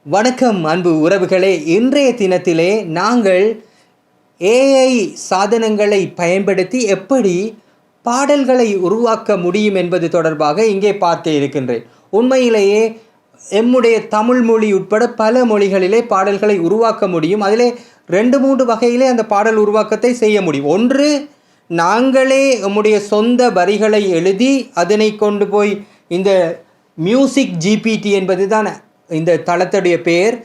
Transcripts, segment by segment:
வணக்கம் அன்பு உறவுகளே. இன்றைய தினத்திலே நாங்கள் ஏஐ சாதனங்களை பயன்படுத்தி எப்படி பாடல்களை உருவாக்க முடியும் என்பது தொடர்பாக இங்கே பார்க்க இருக்கின்றேன். உண்மையிலேயே எம்முடைய தமிழ் மொழி உட்பட பல மொழிகளிலே பாடல்களை உருவாக்க முடியும். அதிலே 2-3 வகையிலே அந்த பாடல் உருவாக்கத்தை செய்ய முடியும். ஒன்று, நாங்களே நம்முடைய சொந்த வரிகளை எழுதி அதனை கொண்டு போய் இந்த மியூசிக் ஜிபிடி என்பது தான் இந்த தளத்துடைய பெயர்,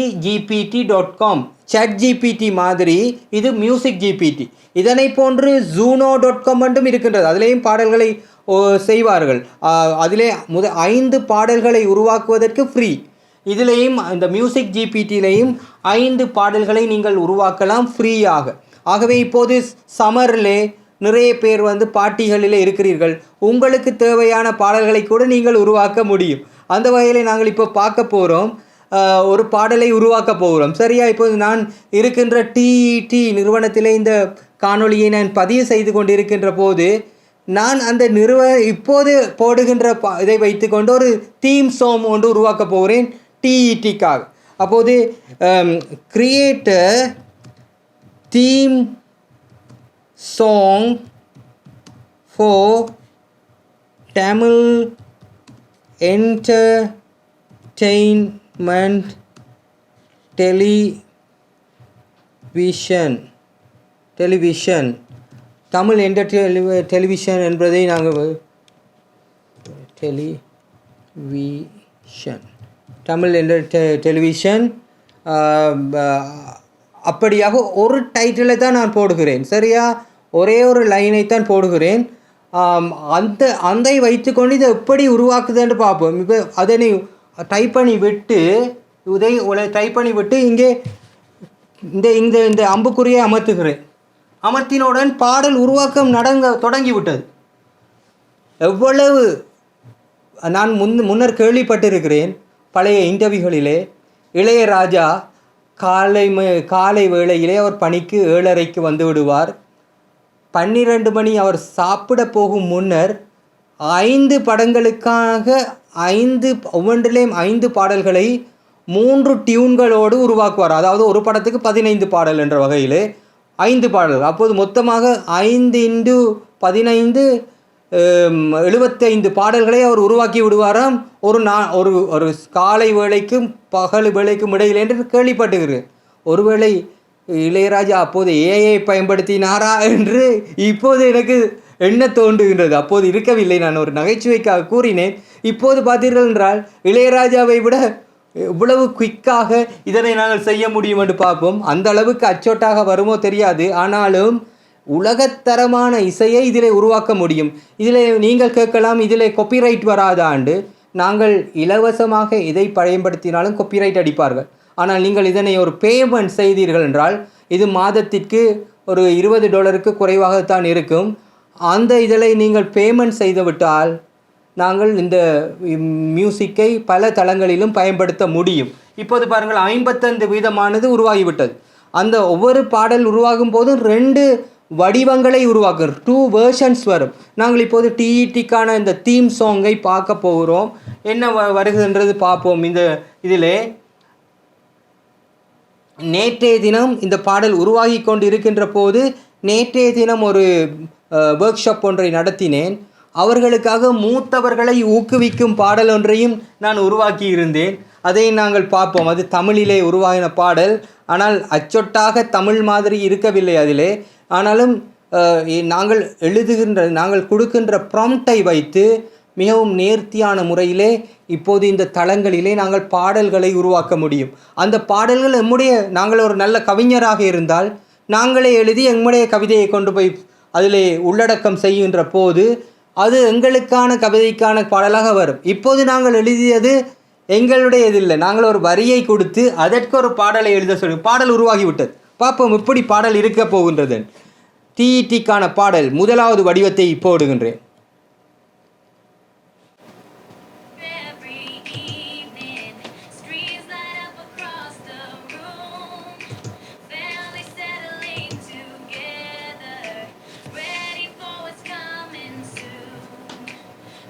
musicgpt.com. ChatGPT மாதிரி இது மியூசிக் ஜிபிடி. இதனை போன்று Zuno.com என்றும் இருக்கின்றது. அதிலேயும் பாடல்களை செய்வார்கள். அதிலே 5 பாடல்களை உருவாக்குவதற்கு ஃப்ரீ. இதிலேயும் இந்த மியூசிக் ஜிபிடியிலையும் 5 பாடல்களை நீங்கள் உருவாக்கலாம் ஃப்ரீயாக. ஆகவே இப்போது சம்மரிலே நிறைய பேர் பார்ட்டிகளில் இருக்கிறீர்கள். உங்களுக்கு தேவையான பாடல்களை கூட நீங்கள் உருவாக்க முடியும். அந்த வகையில் நாங்கள் இப்போ பார்க்க போகிறோம், ஒரு பாடலை உருவாக்க போகிறோம். சரியா? இப்போது நான் இருக்கின்ற டிஇடி நிறுவனத்திலே இந்த காணொளியை நான் பதிவு செய்து கொண்டு இருக்கின்ற போது நான் அந்த இப்போது போடுகின்ற இதை வைத்துக்கொண்டு ஒரு தீம் சாங் ஒன்று உருவாக்க போகிறேன் டிஇடிக்காக. அப்போது create theme song for Tamil entertainment television Tamil television என்பதை நாங்கள் தமிழ் டெலிவிஷன் அப்படியாக ஒரு டைட்டிலை தான் நான் போடுகிறேன். சரியா? ஒரே ஒரு லைனை தான் போடுகிறேன். அந்த வைத்துக்கொண்டு இதை எப்படி உருவாக்குதுன்னு பார்ப்போம். இப்போ அதனை டைப் பண்ணி விட்டு இங்கே இந்த அம்புக்குறியை அமர்த்துகிறேன். அமர்த்தினுடன் பாடல் உருவாக்கம் தொடங்கிவிட்டது. எவ்வளவு நான் முன்னர் கேள்விப்பட்டிருக்கிறேன் பழைய இன்டர்வியூகளிலே, இளையராஜா காலை வேளையிலே அவர் பணிக்கு 7:30க்கு வந்து விடுவார். 12 மணி அவர் சாப்பிட போகும் முன்னர் 5 படங்களுக்காக ஒவ்வொன்றிலேயும் 5 பாடல்களை 3 டியூன்களோடு உருவாக்குவார். அதாவது ஒரு படத்துக்கு 15 பாடல் என்ற வகையில் 5 பாடல்கள். அப்போது மொத்தமாக 5 × 15 75 பாடல்களை அவர் உருவாக்கி விடுவாராம். ஒரு காலை வேளைக்கும் பகல் வேளைக்கும் இடையில் என்று கேள்விப்பட்டுகிறேன். ஒருவேளை இளையராஜா அப்போது ஏஐ பயன்படுத்தினாரா என்று இப்போது எனக்கு எண்ண தோன்றுகின்றது. அப்போது இருக்கவில்லை, நான் ஒரு நகைச்சுவைக்காக கூறினேன். இப்போது பார்த்தீர்கள் என்றால் இளையராஜாவை விட இவ்வளவு குயிக்காக இதனை நாங்கள் செய்ய முடியும் என்று பார்ப்போம். அந்த அளவுக்கு அச்சோட்டாக வருமோ தெரியாது, ஆனாலும் உலகத்தரமான இசையை இதில் உருவாக்க முடியும். இதில் நீங்கள் கேட்கலாம், இதில் காப்பிரைட் வராதாண்டு. நாங்கள் இலவசமாக இதை பயன்படுத்தினாலும் காப்பிரைட் அடிப்பார்கள். ஆனால் நீங்கள் இதனை ஒரு பேமெண்ட் செய்தீர்கள் என்றால் இது மாதத்திற்கு ஒரு $20 குறைவாகத்தான் இருக்கும். அந்த இதில் நீங்கள் பேமெண்ட் செய்துவிட்டால் நாங்கள் இந்த மியூசிக்கை பல தளங்களிலும் பயன்படுத்த முடியும். இப்போது பாருங்கள், 55% உருவாகிவிட்டது. அந்த ஒவ்வொரு பாடல் உருவாகும் போதும் 2 வடிவங்களை உருவாக்குறோம், 2 வெர்ஷன்ஸ் வரும். நாங்கள் இப்போது டிஇடிக்கான இந்த தீம் சாங்கை பார்க்க போகிறோம். என்ன வருகின்றது பார்ப்போம். இதிலே நேற்றைய தினம் இந்த பாடல் உருவாகி கொண்டு இருக்கின்ற போது நேற்றைய தினம் ஒரு ஒர்க் ஷாப் ஒன்றை நடத்தினேன். அவர்களுக்காக மூத்தவர்களை ஊக்குவிக்கும் பாடல் ஒன்றையும் நான் உருவாக்கி இருந்தேன். அதை நாங்கள் பார்ப்போம். அது தமிழிலே உருவாகின பாடல், ஆனால் அச்சொட்டாக தமிழ் மாதிரி இருக்கவில்லை அதிலே. ஆனாலும் நாங்கள் கொடுக்கின்ற ப்ராம்ப்டை வைத்து மிகவும் நேர்த்தியான முறையிலே இப்போது இந்த தளங்களிலே நாங்கள் பாடல்களை உருவாக்க முடியும். அந்த பாடல்கள் நாங்கள் ஒரு நல்ல கவிஞராக இருந்தால் நாங்களே எழுதி எம்முடைய கவிதையை கொண்டு போய் அதிலே உள்ளடக்கம் செய்கின்ற போது அது எங்களுக்கான கவிதைக்கான பாடலாக வரும். இப்போது நாங்கள் எழுதியது எங்களுடைய இதில்லை, நாங்கள் ஒரு வரியை கொடுத்து அதற்கு ஒரு பாடலை எழுத சொல்லி பாடல் உருவாகிவிட்டது. பார்ப்போம் எப்படி பாடல் இருக்க போகின்றது. டிஇடிக்கான பாடல் முதலாவது வடிவத்தை போடுகின்றேன்.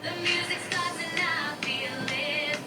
The music starts and I feel it.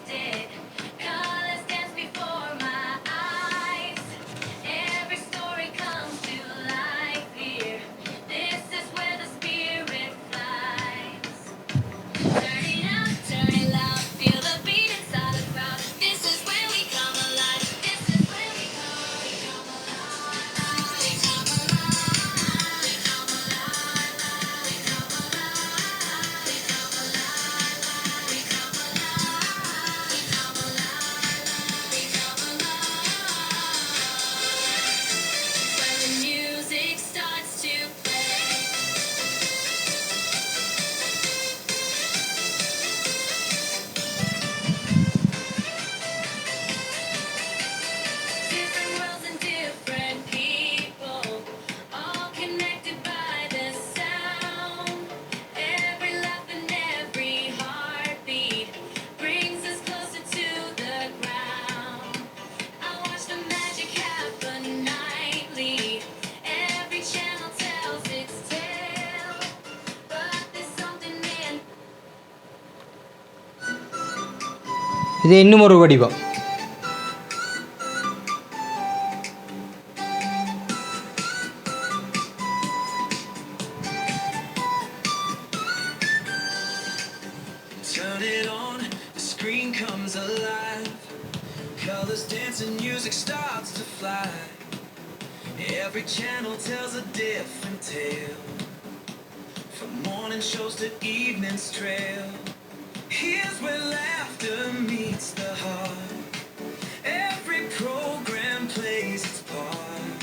இது இன்னும் ஒரு வடிவம். Turn it on, the screen comes alive. Colors dance and music starts to fly. Every channel tells a different tale. From morning shows to evening's trail. Here's where laughter meets the heart. Every program plays its part.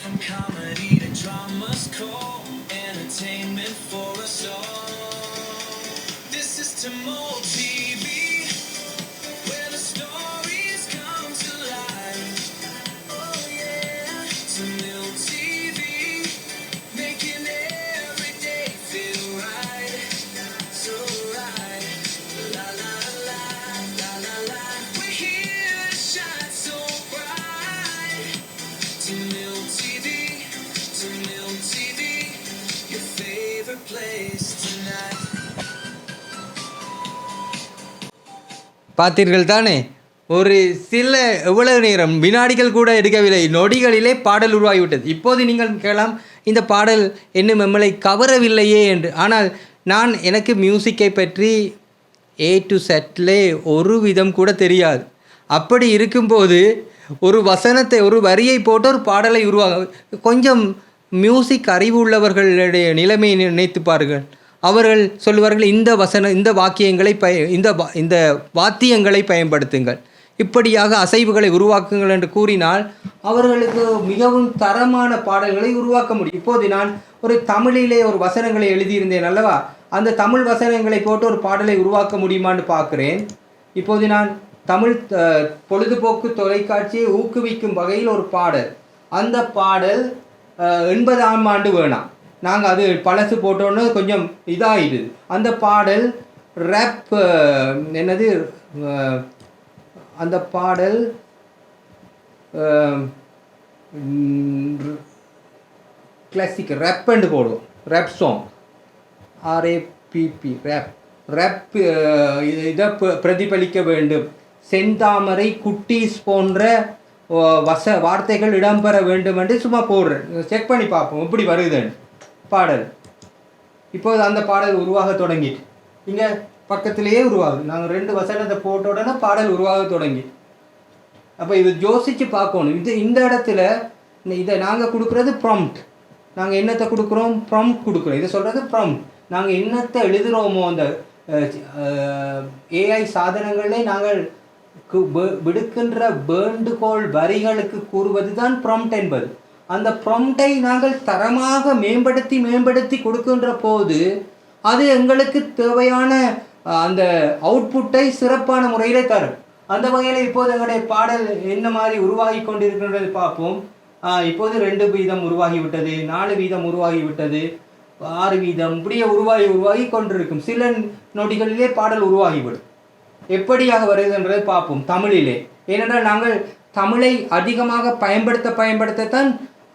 From comedy to drama's call, entertainment for us all. This is Tamil TV, where the stories come to life. Oh yeah, Tamil TV, making every day feel right, so right. La la la, la la la, we're here to shine so bright. Tamil TV, Tamil TV, your favorite place tonight. பார்த்தீர்கள் தானே, ஒரு சில எவ்வளவு நேரம், வினாடிகள் கூட எடுக்கவில்லை, நொடிகளிலே பாடல் உருவாகிவிட்டது. இப்போது நீங்கள் கேட்கலாம், இந்த பாடல் இன்னும் நம்மளை கவரவில்லையே என்று. ஆனால் எனக்கு மியூசிக்கை பற்றி A to Z ஒரு விதம் கூட தெரியாது. அப்படி இருக்கும்போது ஒரு வசனத்தை, ஒரு வரியை போட்டு ஒரு பாடலை கொஞ்சம் மியூசிக் அறிவு உள்ளவர்களுடைய நிலைமையை நினைத்து பாருங்கள். அவர்கள் சொல்லுவார்கள், இந்த வாக்கியங்களை இந்த வாத்தியங்களை பயன்படுத்துங்கள், இப்படியாக அசைவுகளை உருவாக்குங்கள் என்று கூறினால் அவர்களுக்கு மிகவும் தரமான பாடல்களை உருவாக்க முடியும். இப்போது நான் ஒரு தமிழிலே ஒரு வசனங்களை எழுதியிருந்தேன் அல்லவா, அந்த தமிழ் வசனங்களை போட்டு ஒரு பாடலை உருவாக்க முடியுமான்னு பார்க்குறேன். இப்போது நான் தமிழ் பொழுதுபோக்கு தொலைக்காட்சியை ஊக்குவிக்கும் வகையில் ஒரு பாடல், அந்த பாடல் 80ஆம் ஆண்டு வேணாம், நாங்கள் அது பழசு போட்டோன்னு கொஞ்சம் இதாகிடுது. அந்த பாடல் ரேப் என்னது, அந்த பாடல் கிளாசிக் ரேப்புன்னு போடுவோம், ரேப் சாங், RAPP ரேப் இதை பிரதிபலிக்க வேண்டும், செந்தாமரை குட்டீஸ் போன்ற வார்த்தைகள் இடம்பெற வேண்டும் என்று சும்மா போடுறேன், செக் பண்ணி பார்ப்போம் எப்படி வருதுன்னு பாடல். இப்போது அந்த பாடல் உருவாக தொடங்கிட்டு இங்கே பக்கத்திலேயே உருவாகுது. நாங்கள் 2 வசனத்தை போட்ட உடனே பாடல் உருவாக தொடங்கி. அப்போ இது யோசித்து பார்க்கணும். இந்த இடத்துல இதை நாங்கள் கொடுக்குறது ப்ராம்ப்ட். நாங்கள் என்னத்தை கொடுக்குறோம், ப்ராம்ப்ட் கொடுக்குறோம். இதை சொல்கிறது ப்ராம்ப்ட். நாங்கள் என்னத்தை எழுதுகிறோமோ அந்த AI சாதனங்களே நாங்கள் விடுக்கின்ற வேண்டுகோள் வரிகளுக்கு கூறுவது தான் ப்ராம்ப்ட் என்பது. அந்த ப்ராம்ப்டை நாங்கள் தரமாக மேம்படுத்தி கொடுக்கின்ற போது அது எங்களுக்கு தேவையான அந்த அவுட்புட்டை சிறப்பான முறையில் தரும். அந்த வகையில் இப்போது எங்களுடைய பாடல் என்ன மாதிரி உருவாகி கொண்டிருக்கின்றது பார்ப்போம். இப்போது 2 வீதம் உருவாகிவிட்டது, 4 வீதம் உருவாகிவிட்டது, 6 வீதம், இப்படியே உருவாகி கொண்டிருக்கும். சில நொடிகளிலே பாடல் உருவாகிவிடும். எப்படியாக வருதுன்றதை பார்ப்போம் தமிழிலே. ஏனென்றால் நாங்கள் தமிழை அதிகமாக பயன்படுத்தத்தான்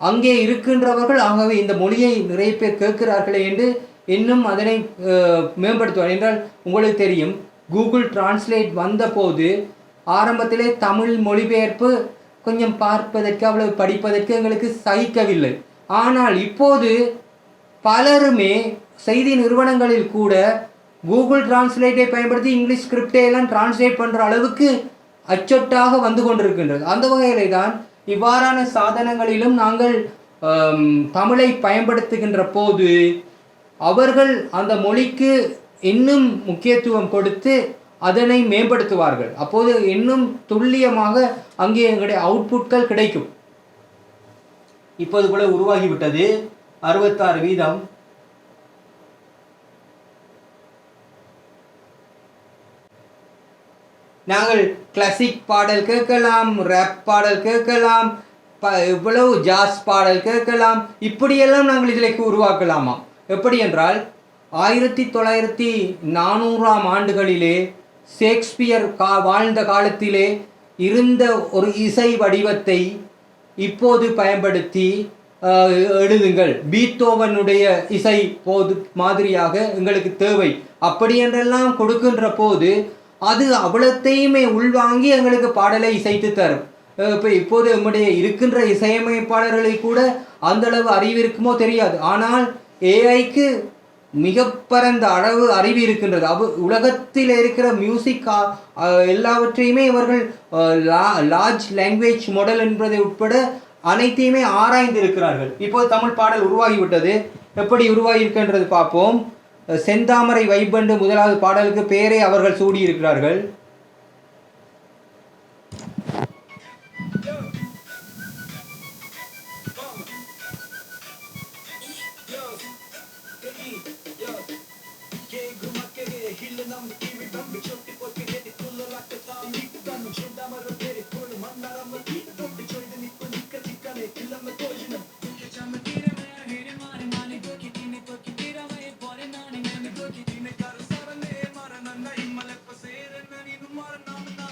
அங்கே இருக்கின்றவர்கள், ஆகவே இந்த மொழியை நிறைய பேர் கேட்கிறார்களே என்று இன்னும் அதனை மேம்படுத்துவார். என்றால் உங்களுக்கு தெரியும், கூகுள் டிரான்ஸ்லேட் வந்தபோது ஆரம்பத்திலே தமிழ் மொழிபெயர்ப்பு கொஞ்சம் பார்ப்பதற்கு, அவ்வளவு படிப்பதற்கு எங்களுக்கு சகிக்கவில்லை. ஆனால் இப்போது பலருமே செய்தி நிறுவனங்களில் கூட கூகுள் டிரான்ஸ்லேட்டை பயன்படுத்தி இங்கிலீஷ் ஸ்கிரிப்டை எல்லாம் டிரான்ஸ்லேட் பண்ணுற அளவுக்கு அச்சொட்டாக வந்து கொண்டிருக்கின்றது. அந்த வகையிலே தான் இவ்வாறான சாதனங்களிலும் நாங்கள் தமிழை பயன்படுத்துகின்ற போது அவர்கள் அந்த மொழிக்கு இன்னும் முக்கியத்துவம் கொடுத்து அதனை மேம்படுத்துவார்கள். அப்போது இன்னும் துல்லியமாக அங்கே எங்களுடைய அவுட்புட்கள் கிடைக்கும். இப்போது கூட உருவாகிவிட்டது 66 வீதம். நாங்கள் கிளாசிக் பாடல் கேட்கலாம், ரேப் பாடல் கேட்கலாம், இவ்வளவு ஜாஸ் பாடல் கேட்கலாம், இப்படியெல்லாம் நாங்கள் இதில் உருவாக்கலாமா? எப்படி என்றால் 1900ஆம் ஆண்டுகளிலே ஷேக்ஸ்பியர் வாழ்ந்த காலத்திலே இருந்த ஒரு இசை வடிவத்தை இப்போது பயன்படுத்தி எழுதுங்கள், பீத்தோவனுடைய இசை போது மாதிரியாக எங்களுக்கு தேவை அப்படி என்றெல்லாம் கொடுக்கின்ற போது அது அவ்வளத்தையுமே உள்வாங்கி எங்களுக்கு பாடலை இசைத்து தரும். இப்போது நம்முடைய இருக்கின்ற இசையமைப்பாளர்களை கூட அந்தளவு அறிவு இருக்குமோ தெரியாது. ஆனால் ஏஐக்கு மிக பரந்த அளவு அறிவு இருக்கின்றது. உலகத்தில் இருக்கிற மியூசிக் எல்லாவற்றையுமே இவர்கள் லார்ஜ் லாங்குவேஜ் மாடல் என்பதை உட்பட அனைத்தையுமே ஆராய்ந்து இருக்கிறார்கள். இப்போது தமிழ் பாடல் உருவாகிவிட்டது. எப்படி உருவாகியிருக்கின்றது பார்ப்போம். செந்தாமரை வைபண்டு முதலாவது பாடலுக்கு பெயரை அவர்கள் சூடியிருக்கிறார்கள்.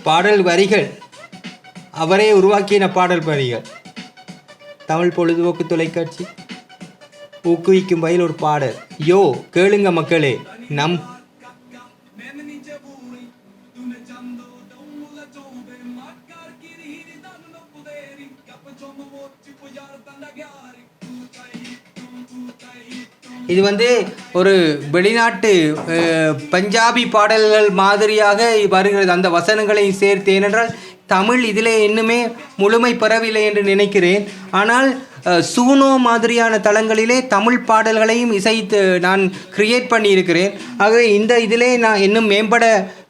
பாடல் வரிகள் அவரே உருவாக்கின பாடல் வரிகள். தமிழ் பொழுதுபோக்கு தொலைக்காட்சி ஊக்குவிக்கும் வகையில் ஒரு பாடல். யோ கேளுங்க மக்களே, நம் இது ஒரு வெளிநாட்டு பஞ்சாபி பாடல்கள் மாதிரியாக வருகிறது அந்த வசனங்களை சேர்த்து. ஏனென்றால் தமிழ் இதில் இன்னுமே முழுமை பெறவில்லை என்று நினைக்கிறேன். ஆனால் சூனோ மாதிரியான தளங்களிலே தமிழ் பாடல்களையும் இசைத்து நான் கிரியேட் பண்ணியிருக்கிறேன். ஆகவே இந்த இதிலே நான் இன்னும் மேம்பட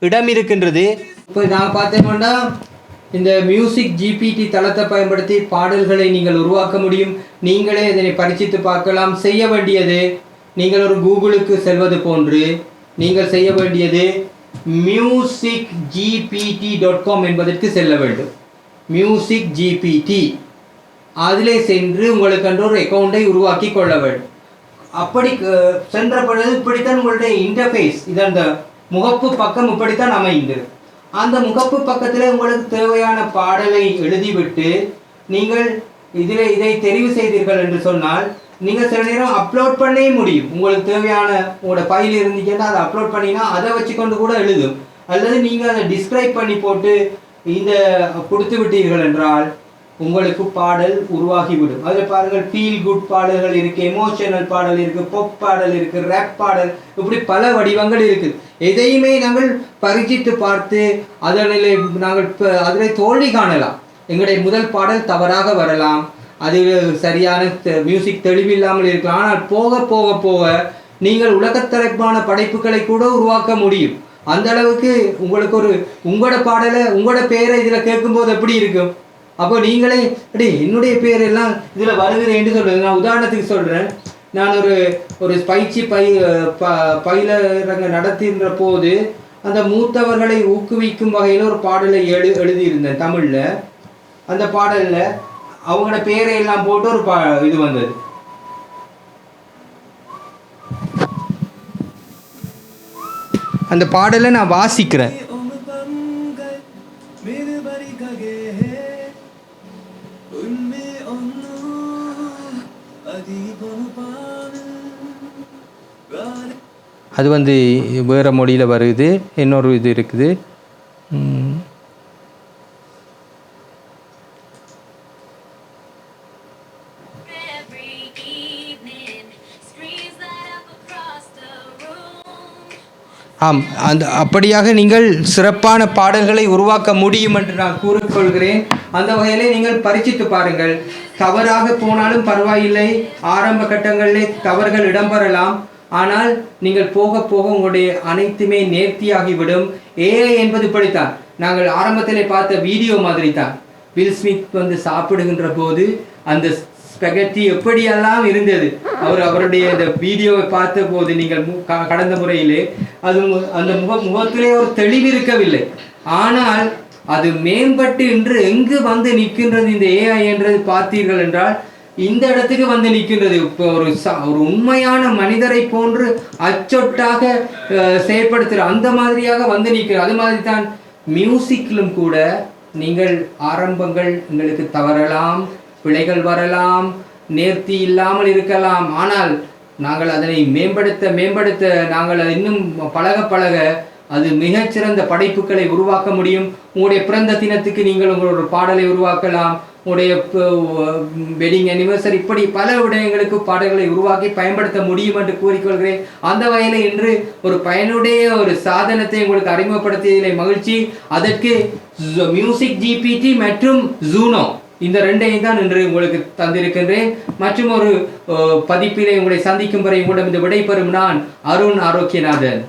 இடம் இருக்கின்றது. இப்போ நான் பார்த்தோம்னா இந்த மியூசிக் ஜிபிடி தளத்தை பயன்படுத்தி பாடல்களை நீங்கள் உருவாக்க முடியும். நீங்களே இதனை பரிசித்து பார்க்கலாம். செய்ய வேண்டியது, நீங்கள் ஒரு கூகுளுக்கு செல்வது போன்று நீங்கள் செய்ய வேண்டியது musicgpt.com என்பதற்கு செல்ல வேண்டும். மியூசிக் ஜிபிடி அதிலே சென்று உங்களுக்கு ஒரு அக்கௌண்ட்டை உருவாக்கி கொள்ள வேண்டும். அப்படி சென்ற பொழுது இப்படித்தான் உங்களுடைய இன்டர்ஃபேஸ், இது அந்த முகப்பு பக்கம் இப்படித்தான் அமைந்தது. அந்த முகப்பு பக்கத்தில் உங்களுக்கு தேவையான பாடலை எழுதிவிட்டு நீங்கள் இதை தெரிவு செய்தீர்கள் என்று சொன்னால் நீங்கள் சில நேரம் அப்லோட் பண்ணவே முடியும். உங்களுக்கு தேவையான உங்களோட ஃபைல் இருந்துச்சுன்னா அதை அப்லோட் பண்ணினா அதை வச்சுக்கொண்டு கூட எழுதும். அல்லது நீங்கள் அதை டிஸ்கிரைப் பண்ணி போட்டு இந்த கொடுத்து விட்டீர்கள் என்றால் உங்களுக்கு பாடல் உருவாகிவிடும். அதில் பாருங்கள், ஃபீல் குட் பாடல்கள் இருக்குது, எமோஷனல் பாடல் இருக்குது, பொப் பாடல் இருக்குது, ரேப் பாடல், இப்படி பல வடிவங்கள் இருக்குது. எதையுமே நாங்கள் பரிசித்து பார்த்து அதனிலே நாங்கள் அதில் தோல்வி காணலாம். எங்களுடைய முதல் பாடல் தவறாக வரலாம், அது சரியான மியூசிக் தெளிவில்லாமல் இருக்கலாம். ஆனால் போக போக போக நீங்கள் உலகத்தரப்பான படைப்புகளை கூட உருவாக்க முடியும். அந்த அளவுக்கு உங்களுக்கு உங்களோட பாடலை உங்களோட பேரை இதில் கேட்கும்போது எப்படி இருக்கும்? அப்போ நீங்களே என்னுடைய பேர் எல்லாம் இதில் வருகிறேன்னு சொல்லுங்கள். நான் உதாரணத்துக்கு சொல்கிறேன். நான் ஒரு பயிற்சி பயிலரங்க நடத்துகின்ற போது அந்த மூத்தவர்களை ஊக்குவிக்கும் வகையில் ஒரு பாடலை எழுதியிருந்தேன் தமிழில். அந்த பாடலில் அவங்களோட பேரை எல்லாம் போட்டு ஒரு இது வந்தது. அந்த பாடலை நான் வாசிக்கிறேன். அது வேறு மொழியில் வருது. இன்னொரு இது இருக்குது. ஆம், அப்படியாக நீங்கள் சிறப்பான பாடல்களை உருவாக்க முடியும் என்று நான் கூறிக்கொள்கிறேன். அந்த வகையிலே நீங்கள் பரிசித்து பாருங்கள். தவறாக போனாலும் பரவாயில்லை, ஆரம்ப கட்டங்களிலே தவறுகள் இடம்பெறலாம். ஆனால் நீங்கள் போக போக உங்களுடைய அனைத்துமே நேர்த்தியாகிவிடும். ஏஐ என்பது இப்படித்தான். நாங்கள் ஆரம்பத்திலே பார்த்த வீடியோ மாதிரி தான். வில் ஸ்மித் சாப்பிடுகின்ற போது அந்த ஸ்பெகட்டி எப்படியெல்லாம் இருந்தது, அவருடைய இந்த வீடியோவை பார்த்த போது நீங்கள் கடந்த முறையிலே அது அந்த முகத்திலே ஒரு தெளிவு இருக்கவில்லை. ஆனால் அது மேம்பட்டு இன்று எங்கு நிற்கின்றது இந்த ஏஐ என்றது பார்த்தீர்கள் என்றால் இந்த இடத்துக்கு நிற்கின்றது. இப்போ ஒரு உண்மையான மனிதரை போன்று அச்சொட்டாக செயற்படுத்துகிற அந்த மாதிரியாக நிற்கிறது. அது மாதிரி தான் மியூசிக்கிலும் கூட நீங்கள் ஆரம்பங்கள் உங்களுக்கு தவறலாம், பிழைகள் வரலாம், நேர்த்தி இல்லாமல் இருக்கலாம். ஆனால் நாங்கள் அதனை மேம்படுத்த நாங்கள் இன்னும் பழக அது மிகச்சிறந்த படைப்புகளை உருவாக்க முடியும். உங்களுடைய பிறந்த தினத்துக்கு நீங்கள் உங்களோட பாடலை உருவாக்கலாம். உங்களுடைய வெட்டிங் அனிவர்சரி இப்படி பல விடயங்களுக்கு பாடல்களை உருவாக்கி பயன்படுத்த முடியும் என்று கூறிக்கொள்கிறேன். அந்த வகையில் இன்று ஒரு பயனுடைய ஒரு சாதனத்தை உங்களுக்கு அறிமுகப்படுத்தியதில் மகிழ்ச்சி. அதற்கு மியூசிக் ஜிபிடி மற்றும் ஜூனோ இந்த ரெண்டையும் தான் இன்று உங்களுக்கு தந்திருக்கின்றேன். மற்றும் ஒரு பதிப்பிலே உங்களை சந்திக்கும் வரை உங்களிடம் இந்த விடைபெறும் நான் அருண் ஆரோக்கியநாதன்.